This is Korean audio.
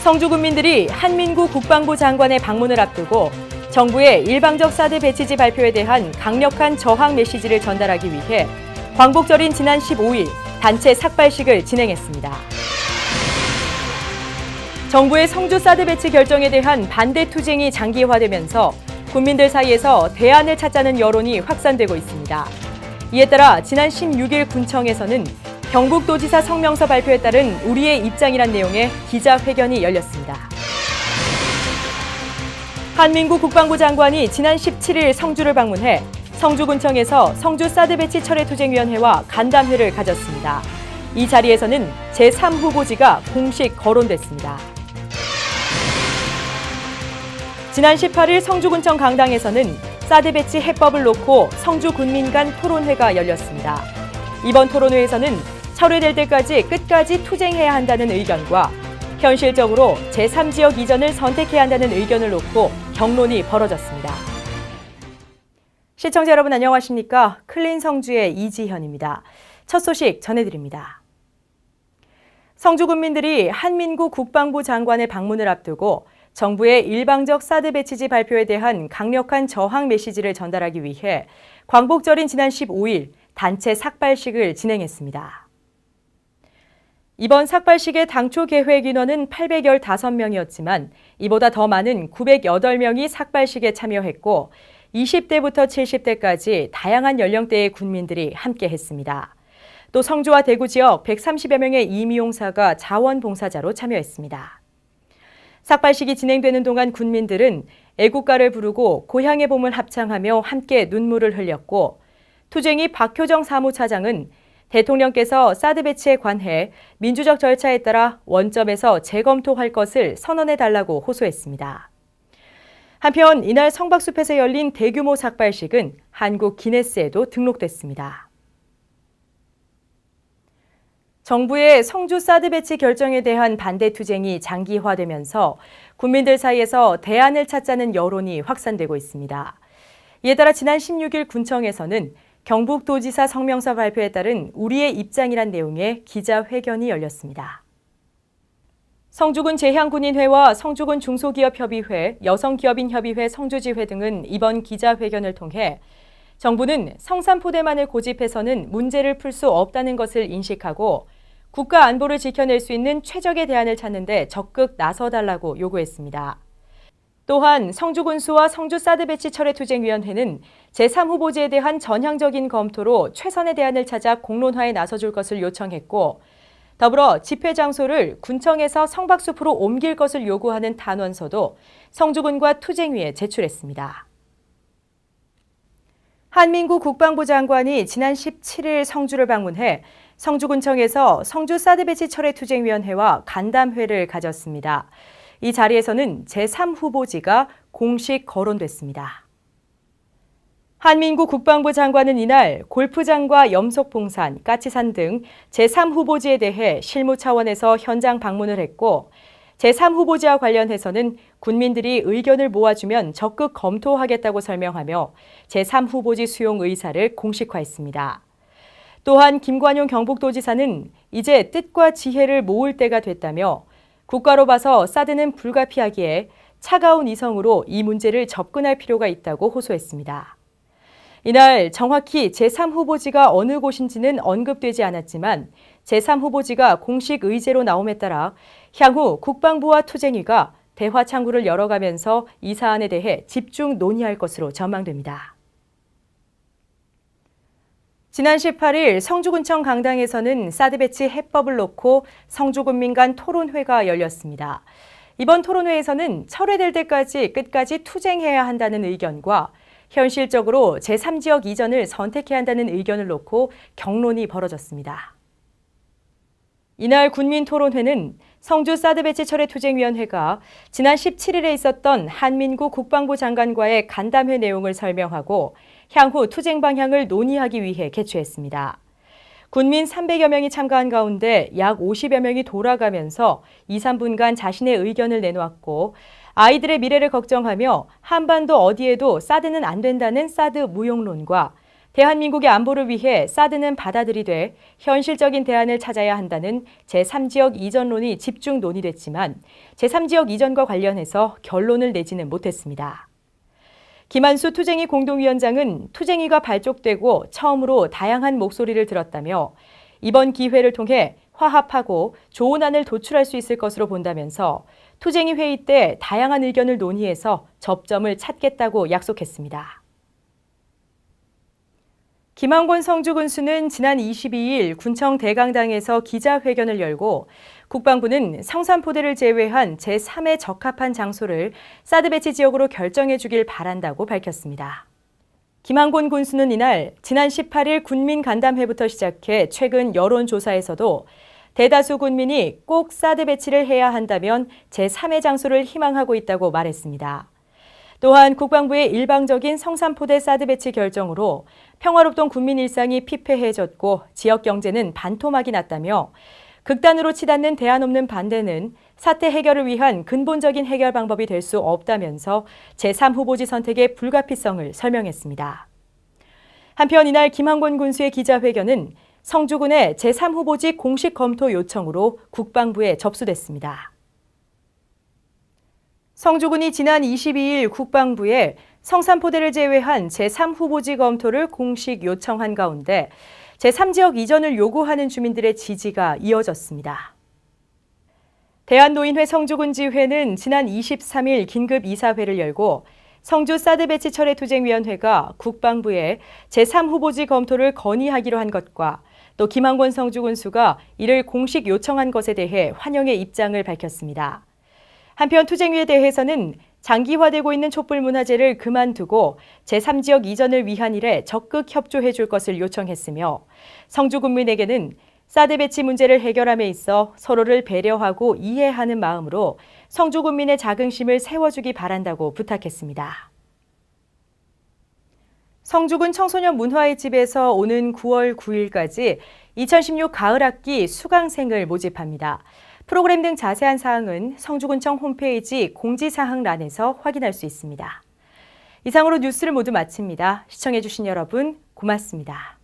성주 군민들이 한민구 국방부 장관의 방문을 앞두고 정부의 일방적 사드 배치지 발표에 대한 강력한 저항 메시지를 전달하기 위해 광복절인 지난 15일 단체 삭발식을 진행했습니다. 정부의 성주 사드 배치 결정에 대한 반대 투쟁이 장기화되면서 군민들 사이에서 대안을 찾자는 여론이 확산되고 있습니다. 이에 따라 지난 16일 군청에서는 경북도지사 성명서 발표에 따른 우리의 입장이란 내용의 기자회견이 열렸습니다. 한민구 국방부 장관이 지난 17일 성주를 방문해 성주군청에서 성주 사드 배치 철회투쟁위원회와 간담회를 가졌습니다. 이 자리에서는 제3후보지가 공식 거론됐습니다. 지난 18일 성주군청 강당에서는 사드 배치 해법을 놓고 성주 군민 간 토론회가 열렸습니다. 이번 토론회에서는 철회될 때까지 끝까지 투쟁해야 한다는 의견과 현실적으로 제3지역 이전을 선택해야 한다는 의견을 놓고 격론이 벌어졌습니다. 시청자 여러분 안녕하십니까? 클린 성주의 이지현입니다. 첫 소식 전해드립니다. 성주 군민들이 한민구 국방부 장관의 방문을 앞두고 정부의 일방적 사드 배치지 발표에 대한 강력한 저항 메시지를 전달하기 위해 광복절인 지난 15일 단체 삭발식을 진행했습니다. 이번 삭발식의 당초 계획 인원은 815명이었지만 이보다 더 많은 908명이 삭발식에 참여했고 20대부터 70대까지 다양한 연령대의 군민들이 함께했습니다. 또 성주와 대구 지역 130여 명의 임이용사가 자원봉사자로 참여했습니다. 삭발식이 진행되는 동안 군민들은 애국가를 부르고 고향의 봄을 합창하며 함께 눈물을 흘렸고 투쟁이 박효정 사무차장은 대통령께서 사드 배치에 관해 민주적 절차에 따라 원점에서 재검토할 것을 선언해달라고 호소했습니다. 한편 이날 성박숲에서 열린 대규모 삭발식은 한국 기네스에도 등록됐습니다. 정부의 성주 사드 배치 결정에 대한 반대 투쟁이 장기화되면서 국민들 사이에서 대안을 찾자는 여론이 확산되고 있습니다. 이에 따라 지난 16일 군청에서는 경북도지사 성명서 발표에 따른 우리의 입장이란 내용의 기자회견이 열렸습니다. 성주군 제향군인회와 성주군 중소기업협의회, 여성기업인협의회 성주지회 등은 이번 기자회견을 통해 정부는 성산포대만을 고집해서는 문제를 풀 수 없다는 것을 인식하고 국가 안보를 지켜낼 수 있는 최적의 대안을 찾는 데 적극 나서달라고 요구했습니다. 또한 성주군수와 성주 사드 배치 철회투쟁위원회는 제3후보지에 대한 전향적인 검토로 최선의 대안을 찾아 공론화에 나서줄 것을 요청했고 더불어 집회 장소를 군청에서 성박숲으로 옮길 것을 요구하는 단원서도 성주군과 투쟁위에 제출했습니다. 한민구 국방부 장관이 지난 17일 성주를 방문해 성주군청에서 성주 사드 배치 철회투쟁위원회와 간담회를 가졌습니다. 이 자리에서는 제3후보지가 공식 거론됐습니다. 한민구 국방부 장관은 이날 골프장과 염속봉산, 까치산 등 제3후보지에 대해 실무 차원에서 현장 방문을 했고 제3후보지와 관련해서는 군민들이 의견을 모아주면 적극 검토하겠다고 설명하며 제3후보지 수용 의사를 공식화했습니다. 또한 김관용 경북도지사는 이제 뜻과 지혜를 모을 때가 됐다며 국가로 봐서 사드는 불가피하기에 차가운 이성으로 이 문제를 접근할 필요가 있다고 호소했습니다. 이날 정확히 제3후보지가 어느 곳인지는 언급되지 않았지만 제3후보지가 공식 의제로 나옴에 따라 향후 국방부와 투쟁위가 대화 창구를 열어가면서 이 사안에 대해 집중 논의할 것으로 전망됩니다. 지난 18일 성주군청 강당에서는 사드 배치 해법을 놓고 성주군민 간 토론회가 열렸습니다. 이번 토론회에서는 철회될 때까지 끝까지 투쟁해야 한다는 의견과 현실적으로 제3지역 이전을 선택해야 한다는 의견을 놓고 격론이 벌어졌습니다. 이날 군민 토론회는 성주 사드 배치 철회투쟁위원회가 지난 17일에 있었던 한민구 국방부 장관과의 간담회 내용을 설명하고 향후 투쟁 방향을 논의하기 위해 개최했습니다. 군민 300여 명이 참가한 가운데 약 50여 명이 돌아가면서 2, 3분간 자신의 의견을 내놓았고 아이들의 미래를 걱정하며 한반도 어디에도 사드는 안 된다는 사드 무용론과 대한민국의 안보를 위해 사드는 받아들이되 현실적인 대안을 찾아야 한다는 제3지역 이전론이 집중 논의됐지만 제3지역 이전과 관련해서 결론을 내지는 못했습니다. 김한수 투쟁이 공동위원장은 투쟁위가 발족되고 처음으로 다양한 목소리를 들었다며 이번 기회를 통해 화합하고 좋은 안을 도출할 수 있을 것으로 본다면서 투쟁위 회의 때 다양한 의견을 논의해서 접점을 찾겠다고 약속했습니다. 김한권 성주군수는 지난 22일 군청 대강당에서 기자회견을 열고 국방부는 성산포대를 제외한 제3에 적합한 장소를 사드 배치 지역으로 결정해 주길 바란다고 밝혔습니다. 김한권 군수는 이날 지난 18일 군민 간담회부터 시작해 최근 여론조사에서도 대다수 군민이 꼭 사드 배치를 해야 한다면 제3의 장소를 희망하고 있다고 말했습니다. 또한 국방부의 일방적인 성산포대 사드 배치 결정으로 평화롭던 국민 일상이 피폐해졌고 지역 경제는 반토막이 났다며 극단으로 치닫는 대안 없는 반대는 사태 해결을 위한 근본적인 해결 방법이 될 수 없다면서 제3후보지 선택의 불가피성을 설명했습니다. 한편 이날 김한권 군수의 기자회견은 성주군의 제3후보지 공식 검토 요청으로 국방부에 접수됐습니다. 성주군이 지난 22일 국방부에 성산포대를 제외한 제3후보지 검토를 공식 요청한 가운데 제3지역 이전을 요구하는 주민들의 지지가 이어졌습니다. 대한노인회 성주군지회는 지난 23일 긴급 이사회를 열고 성주 사드 배치 철회 투쟁위원회가 국방부에 제3후보지 검토를 건의하기로 한 것과 또 김한권 성주군수가 이를 공식 요청한 것에 대해 환영의 입장을 밝혔습니다. 한편 투쟁위에 대해서는 장기화되고 있는 촛불문화재를 그만두고 제3지역 이전을 위한 일에 적극 협조해 줄 것을 요청했으며 성주 군민에게는 사드 배치 문제를 해결함에 있어 서로를 배려하고 이해하는 마음으로 성주 군민의 자긍심을 세워주기 바란다고 부탁했습니다. 성주군 청소년 문화의 집에서 오는 9월 9일까지 2016 가을학기 수강생을 모집합니다. 프로그램 등 자세한 사항은 성주군청 홈페이지 공지사항란에서 확인할 수 있습니다. 이상으로 뉴스를 모두 마칩니다. 시청해주신 여러분 고맙습니다.